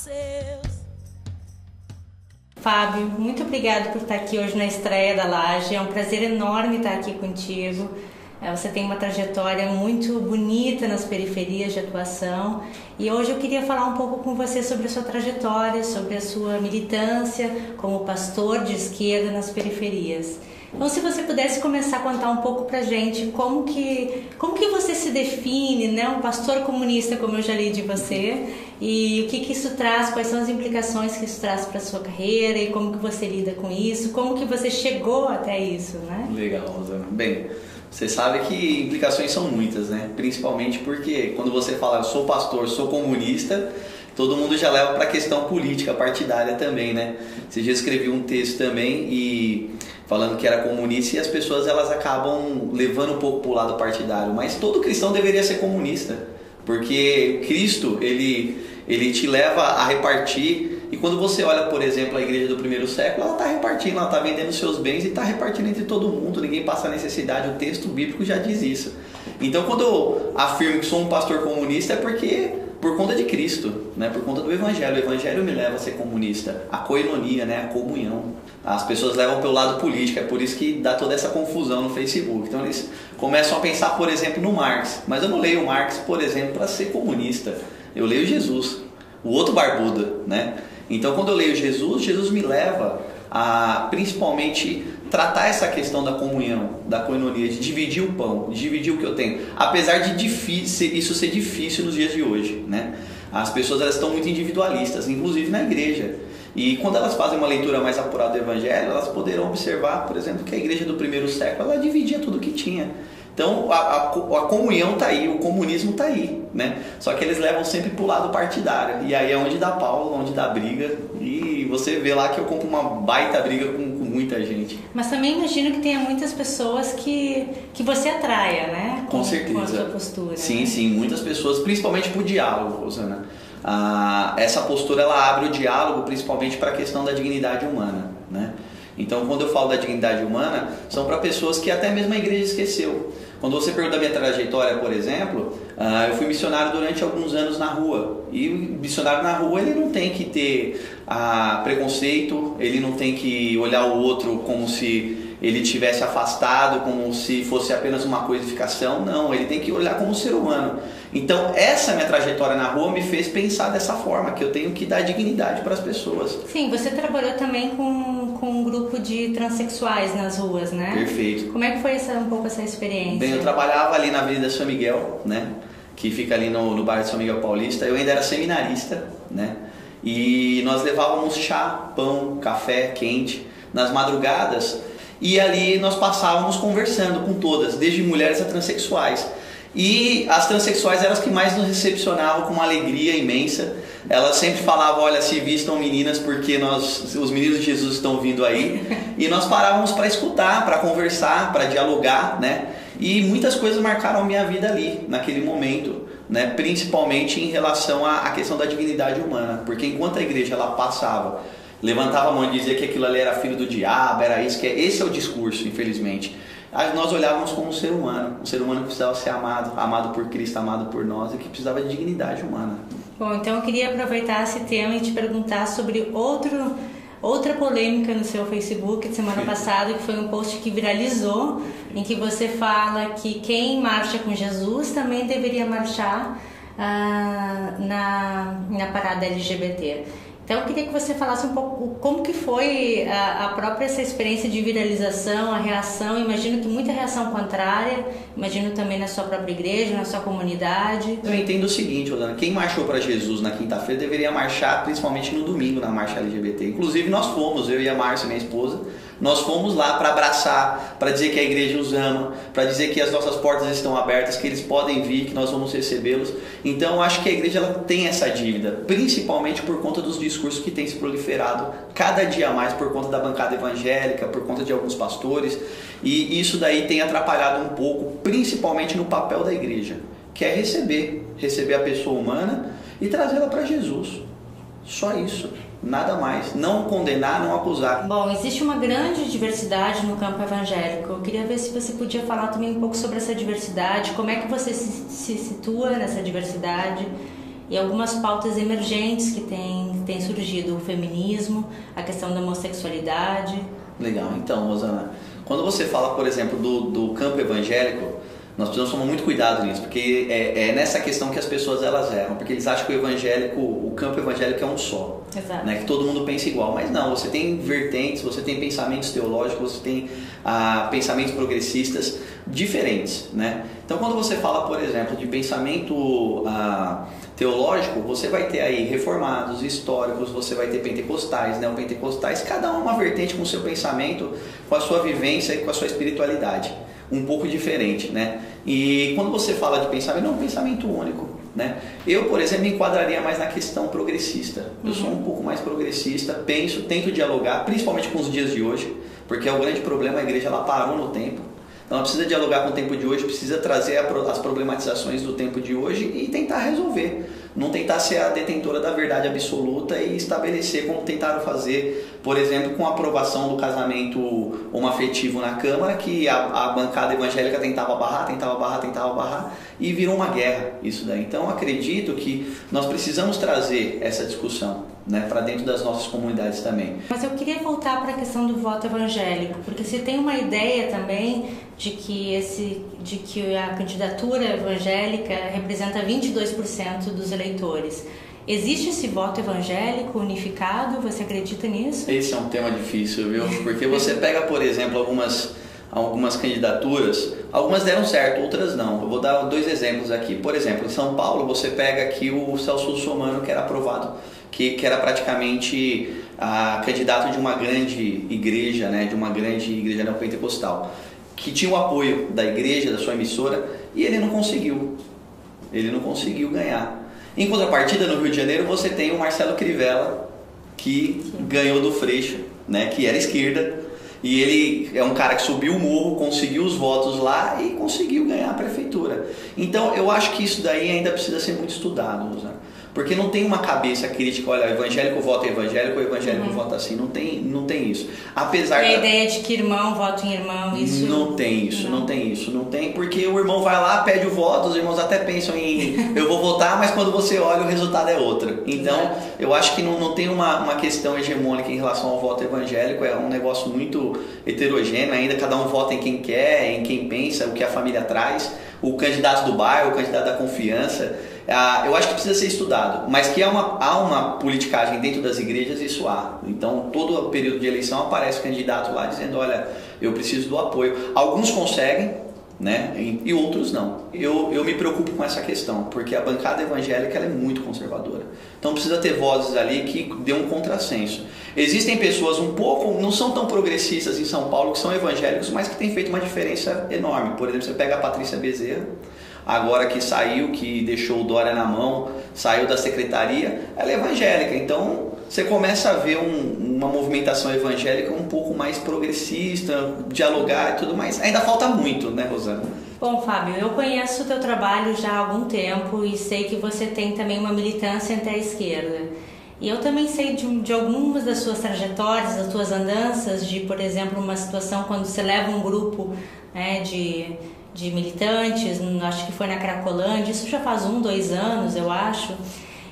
seus. Fábio, muito obrigado por estar aqui hoje na estreia da Laje. É um prazer enorme estar aqui contigo. Você tem uma trajetória muito bonita nas periferias de atuação e hoje eu queria falar um pouco com você sobre a sua trajetória, sobre a sua militância como pastor de esquerda nas periferias. Então, se você pudesse começar a contar um pouco pra gente como que você se define, né, um pastor comunista, como eu já li de você, e o que isso traz, quais são as implicações que isso traz para a sua carreira e como que você lida com isso, como que você chegou até isso, né? Legal, Rosana. Bem, você sabe que implicações são muitas, né? Principalmente porque quando você fala eu sou pastor, sou comunista, todo mundo já leva para a questão política, partidária também, né? Você já escreveu um texto também e falando que era comunista e as pessoas elas acabam levando um pouco para o lado partidário, mas todo cristão deveria ser comunista, porque Cristo ele te leva a repartir. E quando você olha, por exemplo, a igreja do primeiro século, ela está repartindo, ela está vendendo seus bens e está repartindo entre todo mundo, ninguém passa necessidade, o texto bíblico já diz isso. Então quando eu afirmo que sou um pastor comunista é porque por conta de Cristo, né? Por conta do Evangelho. O Evangelho me leva a ser comunista, a koinonia, né? A comunhão. As pessoas levam pelo lado político, é por isso que dá toda essa confusão no Facebook. Então eles começam a pensar, por exemplo, no Marx, mas eu não leio o Marx, por exemplo, para ser comunista, eu leio Jesus, o outro barbudo, né? Então quando eu leio Jesus, Jesus me leva a principalmente tratar essa questão da comunhão, da koinonia, de dividir o pão, de dividir o que eu tenho, apesar de isso ser difícil nos dias de hoje, né? As pessoas elas estão muito individualistas, inclusive na igreja, e quando elas fazem uma leitura mais apurada do Evangelho, elas poderão observar, por exemplo, que a igreja do primeiro século ela dividia tudo que tinha. Então a comunhão está aí, o comunismo está aí, né? Só que eles levam sempre para o lado partidário, e aí é onde dá pau, onde dá briga, e você vê lá que eu compro uma baita briga com muita gente. Mas também imagino que tenha muitas pessoas que você atraia, né? Com certeza. Com a sua postura. Sim, né? Sim, muitas pessoas, principalmente para o diálogo, Rosana. Essa postura ela abre o diálogo principalmente para a questão da dignidade humana, né? Então, quando eu falo da dignidade humana, são para pessoas que até mesmo a igreja esqueceu. Quando você pergunta da minha trajetória, por exemplo, eu fui missionário durante alguns anos na rua. E o missionário na rua, ele não tem que ter preconceito, ele não tem que olhar o outro como se ele tivesse afastado, como se fosse apenas uma coisificação. Não, ele tem que olhar como um ser humano. Então, essa minha trajetória na rua me fez pensar dessa forma, que eu tenho que dar dignidade para as pessoas. Sim, você trabalhou também com um grupo de transexuais nas ruas, né? Perfeito. Como é que foi um pouco essa experiência? Bem, eu trabalhava ali na Avenida São Miguel, né? Que fica ali no bairro de São Miguel Paulista. Eu ainda era seminarista, né? E nós levávamos chá, pão, café quente nas madrugadas. E ali nós passávamos conversando com todas, desde mulheres a transexuais. E as transexuais eram as que mais nos recepcionavam com uma alegria imensa. Elas sempre falavam, olha, se vistam meninas porque os meninos de Jesus estão vindo aí. E nós parávamos para escutar, para conversar, para dialogar, né? E muitas coisas marcaram a minha vida ali, naquele momento, né? Principalmente em relação à questão da dignidade humana. Porque enquanto a igreja ela passava, levantava a mão e dizia que aquilo ali era filho do diabo, era isso, esse é o discurso, infelizmente. Nós olhávamos como um ser humano que precisava ser amado por Cristo, amado por nós e que precisava de dignidade humana. Bom, então eu queria aproveitar esse tema e te perguntar sobre outra polêmica no seu Facebook de semana passada, que foi um post que viralizou, em que você fala que quem marcha com Jesus também deveria marchar na parada LGBT. Então eu queria que você falasse um pouco como que foi a própria essa experiência de viralização, a reação. Imagino que muita reação contrária, imagino também na sua própria igreja, na sua comunidade. Eu entendo o seguinte, Rosana, quem marchou para Jesus na quinta-feira deveria marchar principalmente no domingo na marcha LGBT. Inclusive nós fomos, eu e a Márcia, minha esposa, nós fomos lá para abraçar, para dizer que a igreja os ama, para dizer que as nossas portas estão abertas, que eles podem vir, que nós vamos recebê-los. Então eu acho que a igreja ela tem essa dívida, principalmente por conta dos discursos que têm se proliferado cada dia mais por conta da bancada evangélica, por conta de alguns pastores, e isso daí tem atrapalhado um pouco, principalmente no papel da igreja, que é receber a pessoa humana e trazê-la para Jesus. Só isso. Nada mais. Não condenar, não acusar. Bom, existe uma grande diversidade no campo evangélico. Eu queria ver se você podia falar também um pouco sobre essa diversidade, como é que você se situa nessa diversidade e algumas pautas emergentes que têm tem surgido o feminismo, a questão da homossexualidade. Legal. Então, Rosana, quando você fala, por exemplo, do campo evangélico, nós precisamos tomar muito cuidado nisso, porque é nessa questão que as pessoas elas erram, porque eles acham que o campo evangélico é um só. Exato. Né, que todo mundo pensa igual, mas não, você tem vertentes, você tem pensamentos teológicos, você tem pensamentos progressistas diferentes, né? Então quando você fala, por exemplo, de pensamento teológico, você vai ter aí reformados, históricos, você vai ter pentecostais, neopentecostais, cada uma vertente com o seu pensamento, com a sua vivência e com a sua espiritualidade, um pouco diferente, né? E quando você fala de pensamento, não é um pensamento único, né? Eu, por exemplo, me enquadraria mais na questão progressista. Eu sou um pouco mais progressista, tento dialogar, principalmente com os dias de hoje, porque o grande problema, a igreja ela parou no tempo. Então ela precisa dialogar com o tempo de hoje, precisa trazer as problematizações do tempo de hoje e tentar resolver. Não tentar ser a detentora da verdade absoluta e estabelecer como tentaram fazer, por exemplo, com a aprovação do casamento homoafetivo na Câmara, que a bancada evangélica tentava barrar e virou uma guerra isso daí. Então acredito que nós precisamos trazer essa discussão, né, para dentro das nossas comunidades também. Mas eu queria voltar para a questão do voto evangélico, porque se tem uma ideia também de que a candidatura evangélica representa 22% dos eleitores. Existe esse voto evangélico unificado? Você acredita nisso? Esse é um tema difícil, viu? Porque você pega, por exemplo, algumas candidaturas, algumas deram certo, outras não. Eu vou dar 2 exemplos aqui. Por exemplo, em São Paulo, você pega aqui o Celso Russomano, que era aprovado, que era praticamente candidato de uma grande igreja, né, de uma grande igreja neopentecostal, que tinha o apoio da igreja, da sua emissora, e ele não conseguiu ganhar. Em contrapartida, no Rio de Janeiro, você tem o Marcelo Crivella, que ganhou do Freixo, né, que era esquerda, e ele é um cara que subiu o morro, conseguiu os votos lá e conseguiu ganhar a prefeitura. Então, eu acho que isso daí ainda precisa ser muito estudado, né? Porque não tem uma cabeça crítica, olha, evangélico vota evangélico, ou evangélico vota assim, não tem isso. Apesar a ideia de que irmão vota em irmão, isso... Não tem, porque o irmão vai lá, pede o voto, os irmãos até pensam em eu vou votar, mas quando você olha o resultado é outro. Então, eu acho que não tem uma questão hegemônica em relação ao voto evangélico, é um negócio muito heterogêneo ainda, cada um vota em quem quer, em quem pensa, o que a família traz, o candidato do bairro, o candidato da confiança. Eu acho que precisa ser estudado, mas que há uma politicagem dentro das igrejas, isso há. Então, todo o período de eleição aparece candidato lá dizendo, olha, eu preciso do apoio. Alguns conseguem, né, e outros não. Eu me preocupo com essa questão, porque a bancada evangélica ela é muito conservadora. Então, precisa ter vozes ali que dê um contrassenso. Existem pessoas não são tão progressistas em São Paulo, que são evangélicos, mas que têm feito uma diferença enorme. Por exemplo, você pega a Patrícia Bezerra, agora que saiu, que deixou o Dória na mão, saiu da secretaria, ela é evangélica. Então, você começa a ver uma movimentação evangélica um pouco mais progressista, dialogar e tudo mais. Ainda falta muito, né, Rosana? Bom, Fábio, eu conheço o teu trabalho já há algum tempo e sei que você tem também uma militância até a esquerda. E eu também sei de algumas das suas trajetórias, das suas andanças, de, por exemplo, uma situação quando você leva um grupo, né, de militantes, acho que foi na Cracolândia, isso já faz 2 anos, eu acho.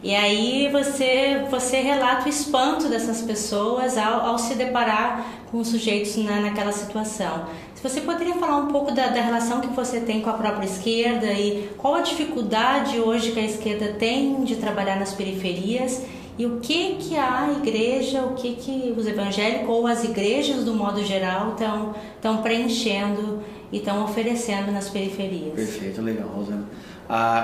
E aí você relata o espanto dessas pessoas ao se deparar com os sujeitos naquela situação. Se você poderia falar um pouco da relação que você tem com a própria esquerda e qual a dificuldade hoje que a esquerda tem de trabalhar nas periferias e o que a igreja, o que os evangélicos ou as igrejas do modo geral estão preenchendo e estão oferecendo nas periferias. Perfeito, legal, Rosana.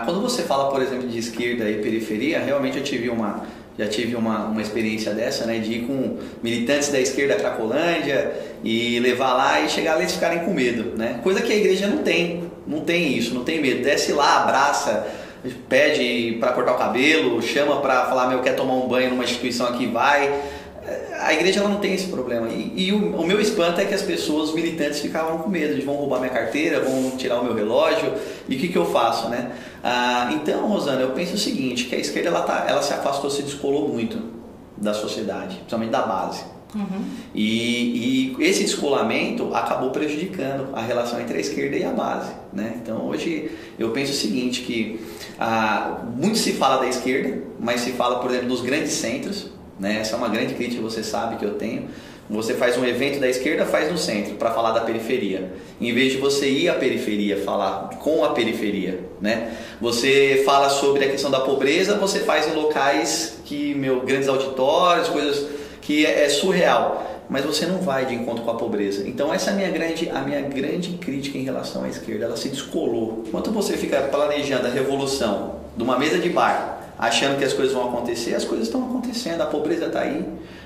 Quando você fala, por exemplo, de esquerda e periferia, realmente eu já tive uma experiência dessa, né, de ir com militantes da esquerda à Cracolândia e levar lá e chegar lá e eles ficarem com medo, né? Coisa que a igreja não tem isso, não tem medo. Desce lá, abraça, pede para cortar o cabelo, chama para falar, meu, quer tomar um banho numa instituição aqui, vai. A igreja ela não tem esse problema. E o meu espanto é que as pessoas, os militantes, ficavam com medo de vão roubar minha carteira, vão tirar o meu relógio, e o que eu faço, né? Então, Rosana, eu penso o seguinte, que a esquerda ela se afastou, se descolou muito da sociedade, principalmente da base. E esse descolamento acabou prejudicando a relação entre a esquerda e a base, né? Então hoje eu penso o seguinte, que muito se fala da esquerda, mas se fala, por exemplo, dos grandes centros, né? Essa é uma grande crítica, você sabe que eu tenho. Você faz um evento da esquerda, faz no centro, para falar da periferia. Em vez de você ir à periferia, falar com a periferia, né? Você fala sobre a questão da pobreza, você faz em locais grandes auditórios, coisas que é surreal. Mas você não vai de encontro com a pobreza. Então essa é a minha grande crítica em relação à esquerda. Ela se descolou. Enquanto você fica planejando a revolução de uma mesa de bar, achando que as coisas vão acontecer, as coisas estão acontecendo. A pobreza está aí,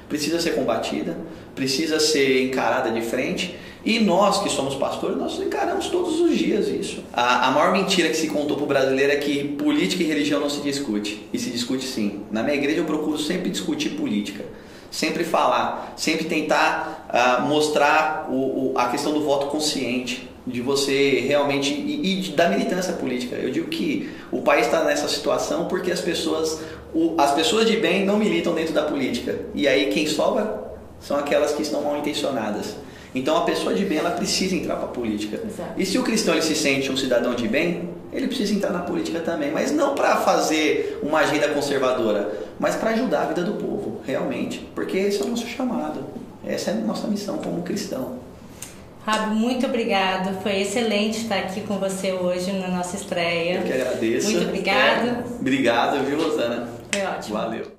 precisa ser combatida, precisa ser encarada de frente. E nós que somos pastores, nós encaramos todos os dias isso. A maior mentira que se contou para o brasileiro é que política e religião não se discute. E se discute sim. Na minha igreja eu procuro sempre discutir política. Sempre falar, sempre tentar mostrar a questão do voto consciente, de você realmente, e da militância política. Eu digo que o país está nessa situação porque as pessoas de bem não militam dentro da política. E aí quem sobra são aquelas que estão mal intencionadas. Então a pessoa de bem, ela precisa entrar para a política. Exato. E se o cristão ele se sente um cidadão de bem, ele precisa entrar na política também, mas não para fazer uma agenda conservadora, mas para ajudar a vida do povo, realmente, porque esse é o nosso chamado, essa é a nossa missão como cristão. Fábio, muito obrigado, foi excelente estar aqui com você hoje na nossa estreia. Eu que agradeço. Muito obrigado. Obrigado, viu, Rosana? Foi ótimo. Valeu.